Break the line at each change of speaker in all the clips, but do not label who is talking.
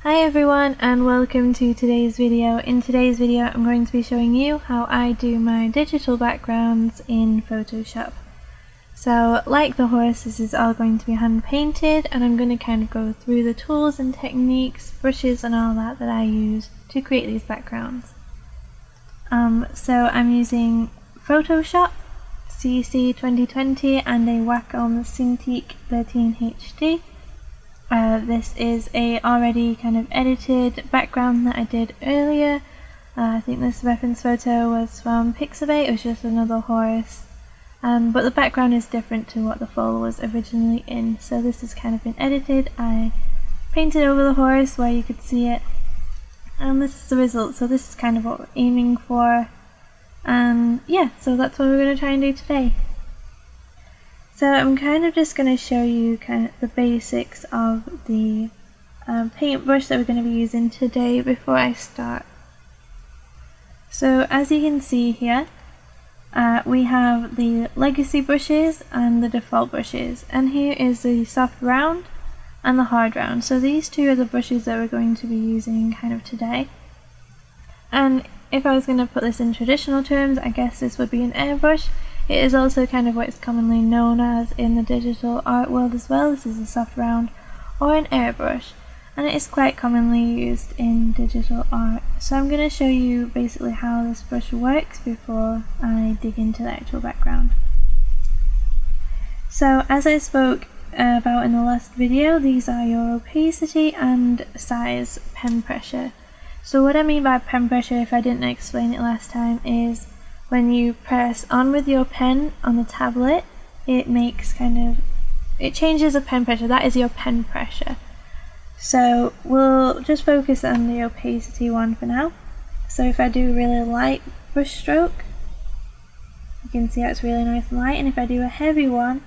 Hi everyone and welcome to today's video. In today's video I'm going to be showing you how I do my digital backgrounds in Photoshop. So like the horse, this is all going to be hand painted and I'm going to kind of go through the tools and techniques, brushes and all that I use to create these backgrounds. So I'm using Photoshop CC 2020 and a Wacom cintiq 13 HD. This is a already kind of edited background that I did earlier. I think this reference photo was from Pixabay. It was just another horse, but the background is different to what the photo was originally in, so this has kind of been edited. I painted over the horse where you could see it, and this is the result. So this is kind of what we're aiming for, and yeah, so that's what we're going to try and do today. So I'm kind of just going to show you kind of the basics of the paintbrush that we're going to be using today before I start. So as you can see here, we have the legacy brushes and the default brushes, and here is the soft round and the hard round. So these two are the brushes that we're going to be using kind of today. And if I was going to put this in traditional terms, I guess this would be an airbrush. It is also kind of what it's commonly known as in the digital art world as well. This is a soft round or an airbrush, and it is quite commonly used in digital art. So I'm going to show you basically how this brush works before I dig into the actual background. So as I spoke about in the last video, these are your opacity and size pen pressure. So what I mean by pen pressure, if I didn't explain it last time, is when you press on with your pen on the tablet, it changes the pen pressure. That is your pen pressure. So we'll just focus on the opacity one for now. So if I do a really light brush stroke, you can see how it's really nice and light, and if I do a heavy one,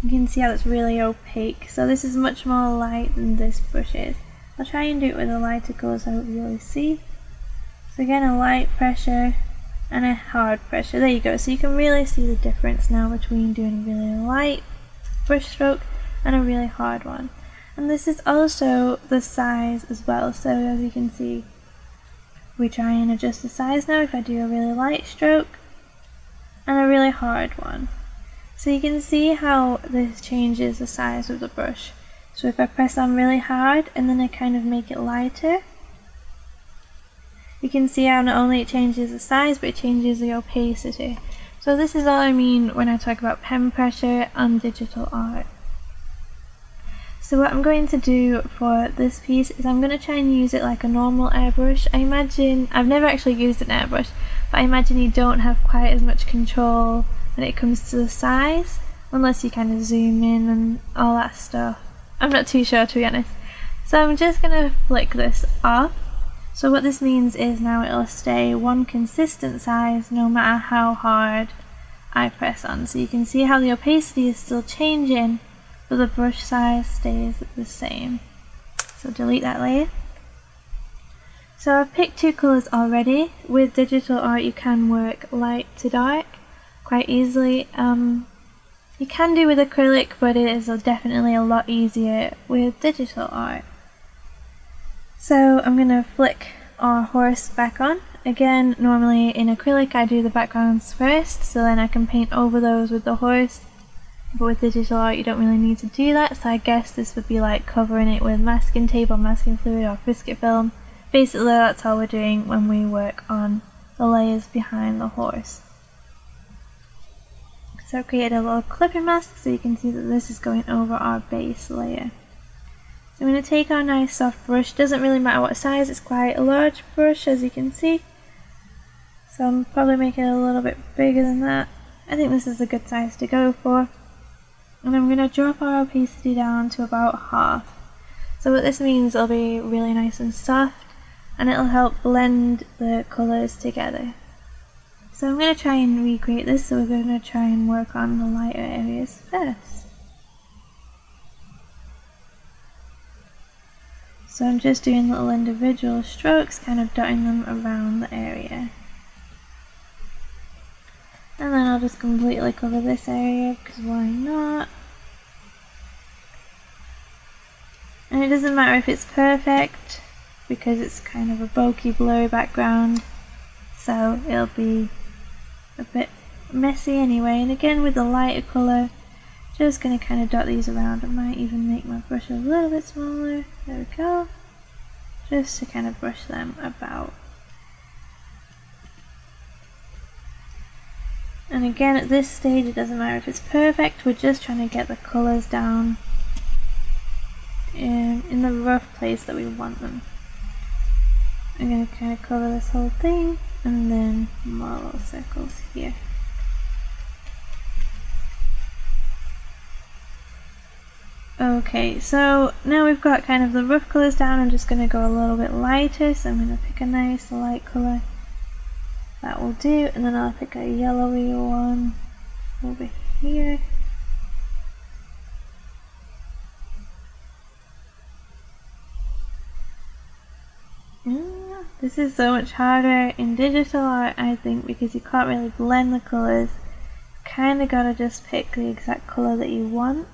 you can see how it's really opaque. So this is much more light than this brush is. I'll try and do it with a lighter colour so I hope you really see. So again, a light pressure and a hard pressure. There you go. So you can really see the difference now between doing a really light brush stroke and a really hard one. And this is also the size as well. So as you can see, we try and adjust the size now if I do a really light stroke and a really hard one. So you can see how this changes the size of the brush. So if I press on really hard and then I kind of make it lighter, you can see how not only it changes the size, but it changes the opacity. So this is all I mean when I talk about pen pressure on digital art. So what I'm going to do for this piece is I'm going to try and use it like a normal airbrush. I imagine, I've never actually used an airbrush, but I imagine you don't have quite as much control when it comes to the size, unless you kind of zoom in and all that stuff. I'm not too sure, to be honest. So I'm just going to flick this off. So what this means is now it'll stay one consistent size no matter how hard I press on. So you can see how the opacity is still changing, but the brush size stays the same. So delete that layer. So I've picked two colours already. With digital art you can work light to dark quite easily. You can do with acrylic, but it is definitely a lot easier with digital art. So I'm going to flick our horse back on. Again, normally in acrylic I do the backgrounds first, so then I can paint over those with the horse. But with digital art you don't really need to do that, so I guess this would be like covering it with masking tape or masking fluid or Cricut film. Basically that's all we're doing when we work on the layers behind the horse. So I've created a little clipping mask so you can see that this is going over our base layer. So I'm going to take our nice soft brush. Doesn't really matter what size, it's quite a large brush as you can see. So I'll probably make it a little bit bigger than that. I think this is a good size to go for. And I'm going to drop our opacity down to about half. So what this means, it'll be really nice and soft and it'll help blend the colours together. So I'm going to try and recreate this, so we're going to try and work on the lighter areas first. So I'm just doing little individual strokes, kind of dotting them around the area. And then I'll just completely cover this area, because why not? And it doesn't matter if it's perfect because it's kind of a bokeh blurry background, so it'll be a bit messy anyway. And again, with the lighter colour, just going to kind of dot these around. I might even make my brush a little bit smaller. There we go. Just to kind of brush them about. And again, at this stage, it doesn't matter if it's perfect, we're just trying to get the colours down in the rough place that we want them. I'm going to kind of cover this whole thing, and then more little circles here. Okay, so now we've got kind of the rough colours down. I'm just going to go a little bit lighter, so I'm going to pick a nice light colour. That will do, and then I'll pick a yellowy one over here. This is so much harder in digital art, I think, because you can't really blend the colours. Kinda gotta just pick the exact colour that you want.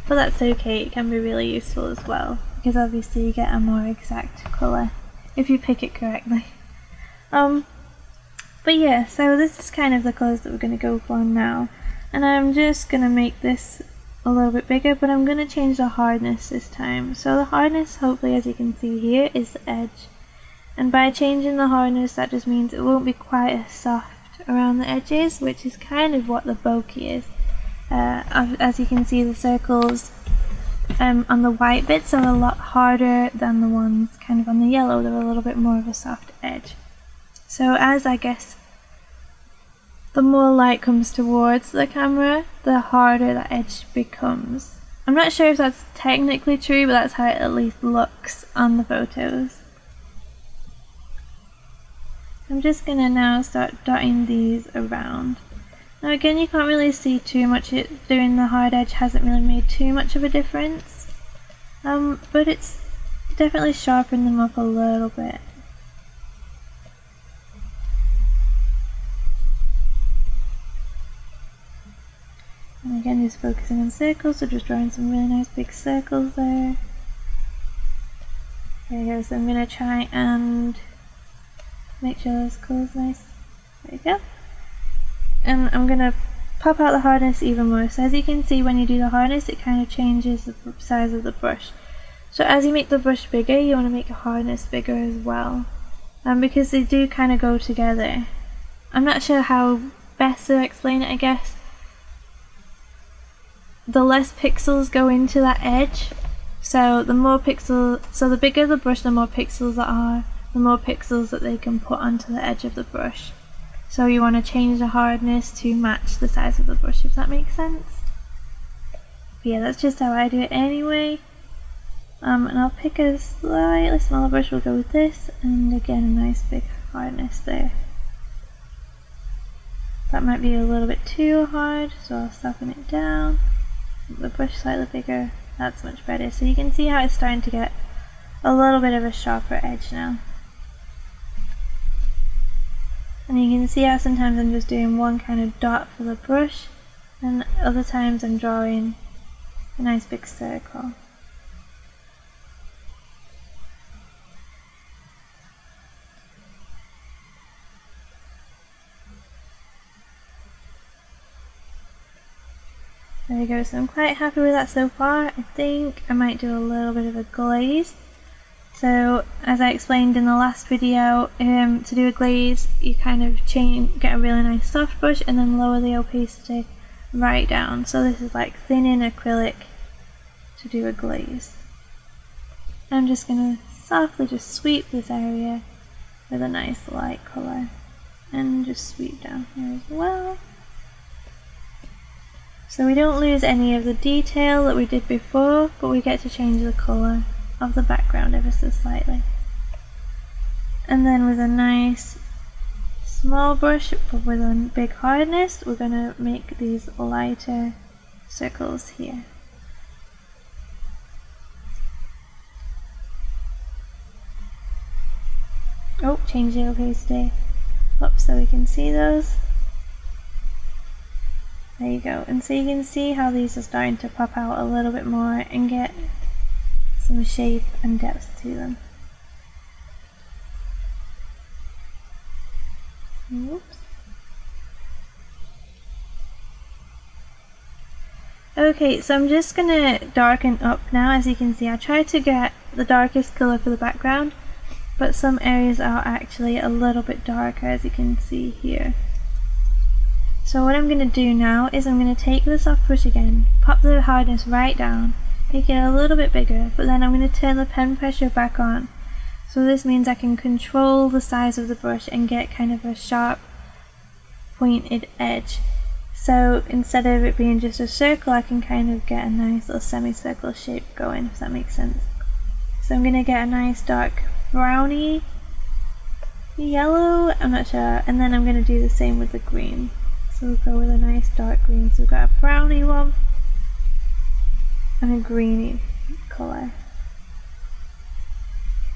But that's okay, it can be really useful as well, because obviously you get a more exact colour if you pick it correctly. But yeah, so this is kind of the colours that we're going to go for now. And I'm just going to make this a little bit bigger, but I'm going to change the hardness this time. So the hardness, hopefully as you can see here, is the edge. And by changing the hardness, that just means it won't be quite as soft around the edges, which is kind of what the bokeh is. As you can see, the circles on the white bits are a lot harder than the ones kind of on the yellow. They're a little bit more of a soft edge. So as I guess the more light comes towards the camera, the harder that edge becomes. I'm not sure if that's technically true, but that's how it at least looks on the photos. I'm just going to now start dotting these around. Now again, you can't really see too much. Doing the hard edge hasn't really made too much of a difference, but it's definitely sharpened them up a little bit. And again, just focusing on circles, so just drawing some really nice big circles there. There we go, so I'm going to try and make sure those colours nice. There you go. And I'm going to pop out the hardness even more. So as you can see, when you do the hardness, it kind of changes the size of the brush. So as you make the brush bigger, you want to make the hardness bigger as well. Because they do kind of go together. I'm not sure how best to explain it, I guess. The less pixels go into that edge, so the more pixels, so the bigger the brush, the more pixels that are, the more pixels that they can put onto the edge of the brush. So you want to change the hardness to match the size of the brush, if that makes sense. But yeah, that's just how I do it anyway. And I'll pick a slightly smaller brush, we'll go with this, and again a nice big hardness there. That might be a little bit too hard, so I'll soften it down. The brush slightly bigger, that's much better. So you can see how it's starting to get a little bit of a sharper edge now. And you can see how sometimes I'm just doing one kind of dot for the brush, and other times I'm drawing a nice big circle. There we go, so I'm quite happy with that so far. I think I might do a little bit of a glaze. So as I explained in the last video, to do a glaze you kind of get a really nice soft brush and then lower the opacity right down. So this is like thinning acrylic to do a glaze. I'm just going to softly just sweep this area with a nice light colour and just sweep down here as well. So we don't lose any of the detail that we did before, but we get to change the colour of the background ever so slightly. And then with a nice small brush but with a big hardness, we're going to make these lighter circles here. Oh, change the opacity up so we can see those. There you go, and so you can see how these are starting to pop out a little bit more and get some shape and depth to them. Oops. Okay, so I'm just gonna darken up now. As you can see, I tried to get the darkest colour for the background, but some areas are actually a little bit darker, as you can see here. So what I'm going to do now is I'm going to take the soft brush again, pop the hardness right down, make it a little bit bigger, but then I'm going to turn the pen pressure back on. So this means I can control the size of the brush and get kind of a sharp pointed edge. So instead of it being just a circle, I can kind of get a nice little semicircle shape going, if that makes sense. So I'm going to get a nice dark browny yellow, I'm not sure, and then I'm going to do the same with the green. So we'll go with a nice dark green. So we've got a browny one and a greeny colour.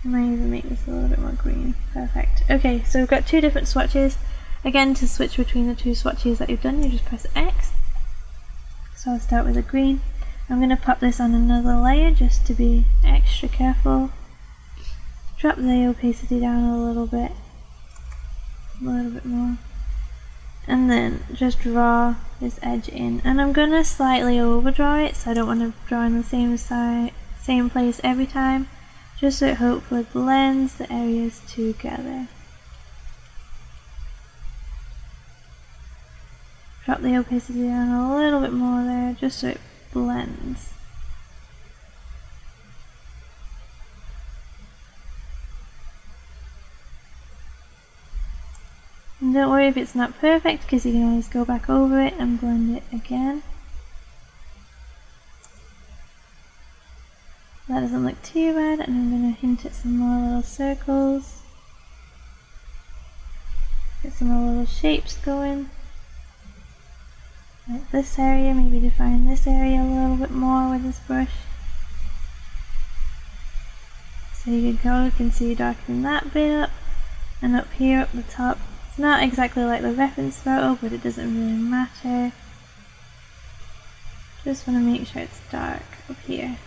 I might even make this a little bit more green. Perfect. Okay, so we've got two different swatches. Again, to switch between the two swatches that you've done, you just press X. So I'll start with the green. I'm going to pop this on another layer just to be extra careful. Drop the opacity down a little bit more. And then just draw this edge in, and I'm gonna slightly overdraw it, so I don't want to draw in the same place every time, just so it hopefully blends the areas together. Drop the opacity down a little bit more there, just so it blends. And don't worry if it's not perfect, because you can always go back over it and blend it again. That doesn't look too bad, and I'm going to hint at some more little circles. Get some more little shapes going. Like this area, maybe define this area a little bit more with this brush. So you can see darkening that bit up, and up here up the top. It's not exactly like the reference photo, but it doesn't really matter. Just want to make sure it's dark up here.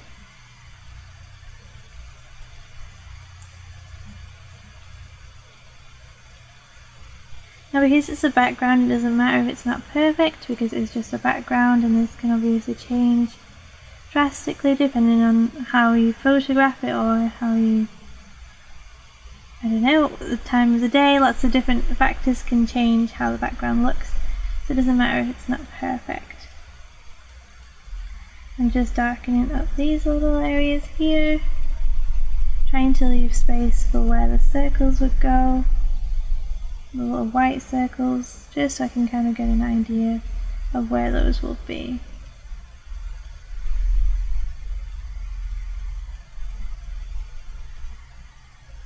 Now because it's a background, it doesn't matter if it's not perfect, because it's just a background, and this can obviously change drastically depending on how you photograph it or how you, I don't know, the time of the day. Lots of different factors can change how the background looks, so it doesn't matter if it's not perfect. I'm just darkening up these little areas here, trying to leave space for where the circles would go, the little white circles, just so I can kind of get an idea of where those will be.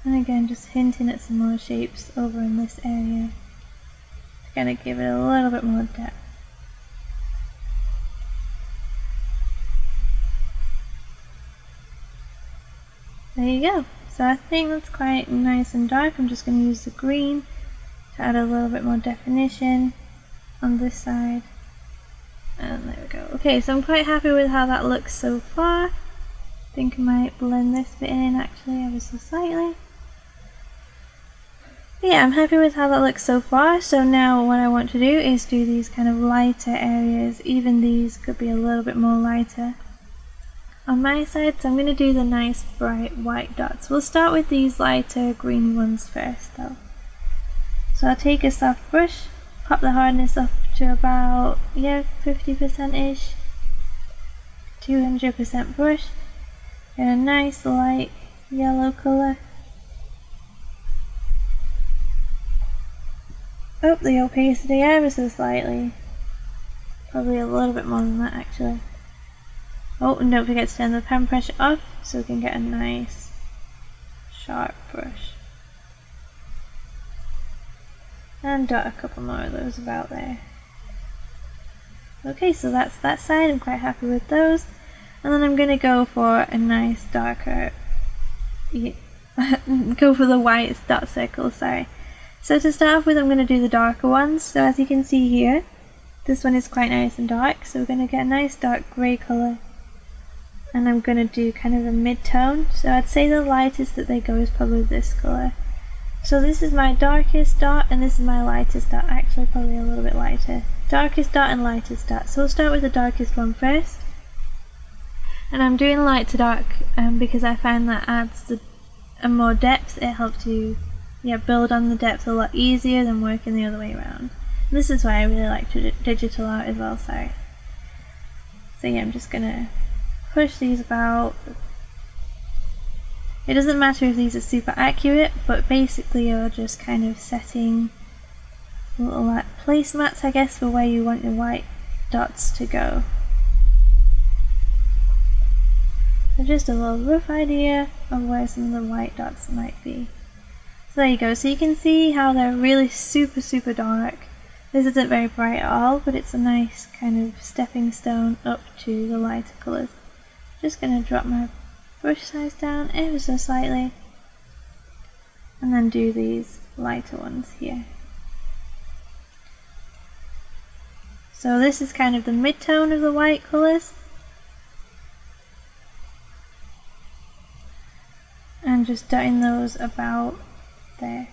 And again, just hinting at some more shapes over in this area to kind of give it a little bit more depth. There you go. So I think that's quite nice and dark. I'm just going to use the green to add a little bit more definition on this side. And there we go. Okay, so I'm quite happy with how that looks so far. I think I might blend this bit in actually ever so slightly. Yeah, I'm happy with how that looks so far. So now what I want to do is do these kind of lighter areas. Even these could be a little bit more lighter on my side. So I'm going to do the nice bright white dots. We'll start with these lighter green ones first though. So I'll take a soft brush, pop the hardness up to about 50%-ish, 200% brush, get a nice light yellow colour. Up the opacity ever so slightly, probably a little bit more than that actually. Oh, and don't forget to turn the pen pressure off so we can get a nice sharp brush. And dot a couple more of those about there. Okay, so that's that side. I'm quite happy with those. And then I'm going to go for a nice darker, go for the white dot circle, sorry. So to start off with, I'm going to do the darker ones. So as you can see here, this one is quite nice and dark, so we're going to get a nice dark grey colour and I'm going to do kind of a mid-tone. So I'd say the lightest that they go is probably this colour. So this is my darkest dot and this is my lightest dot, actually probably a little bit lighter. Darkest dot and lightest dot. So we'll start with the darkest one first. And I'm doing light to dark because I find that adds a more depth. It helps you build on the depth a lot easier than working the other way around. And this is why I really like digital art as well, sorry. So yeah, I'm just going to push these about. It doesn't matter if these are super accurate, but basically you're just kind of setting little like placemats, I guess, for where you want your white dots to go. So just a little rough idea of where some of the white dots might be. So there you go, so you can see how they're really super dark. This isn't very bright at all, but it's a nice kind of stepping stone up to the lighter colours. Just going to drop my brush size down ever so slightly and then do these lighter ones here. So this is kind of the mid-tone of the white colours. And just dotting those about there.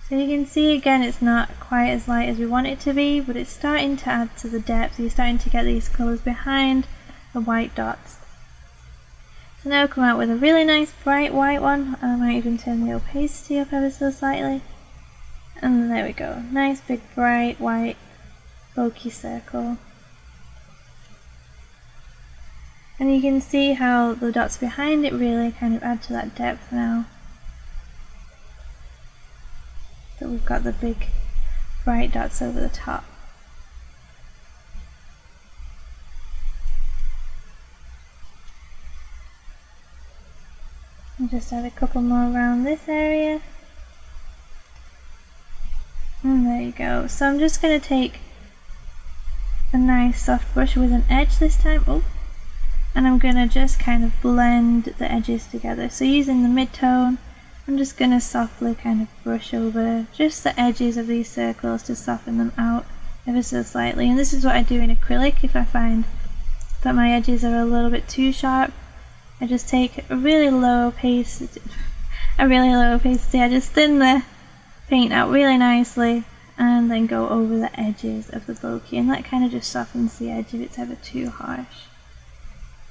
So you can see again it's not quite as light as we want it to be, but it's starting to add to the depth. You're starting to get these colours behind the white dots. So now come out with a really nice bright white one. I might even turn the opacity up ever so slightly. And there we go. Nice big bright white bokeh circle. And you can see how the dots behind it really kind of add to that depth now. That we've got the big bright dots over the top. And just add a couple more around this area. And there you go. So I'm just going to take a nice soft brush with an edge this time. Oh. And I'm going to just kind of blend the edges together. So using the mid-tone, I'm just going to softly kind of brush over just the edges of these circles to soften them out ever so slightly. And this is what I do in acrylic if I find that my edges are a little bit too sharp. I just take a really low opacity, I just thin the paint out really nicely and then go over the edges of the bokeh, and that kind of just softens the edge if it's ever too harsh.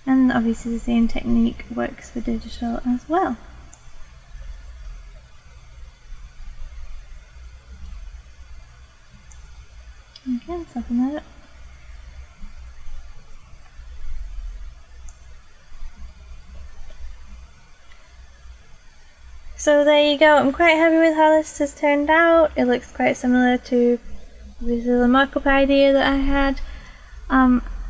And obviously the same technique works for digital as well. Again, soften that up. So there you go, I'm quite happy with how this has turned out. It looks quite similar to the mock-up idea that I had.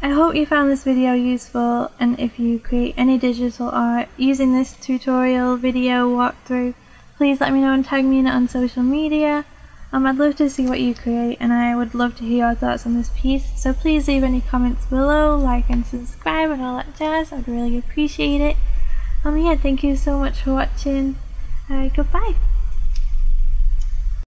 I hope you found this video useful, and if you create any digital art using this tutorial video walkthrough, please let me know and tag me in it on social media. I'd love to see what you create, and I would love to hear your thoughts on this piece, so please leave any comments below, like and subscribe and all that jazz. I'd really appreciate it. Yeah, thank you so much for watching. Goodbye.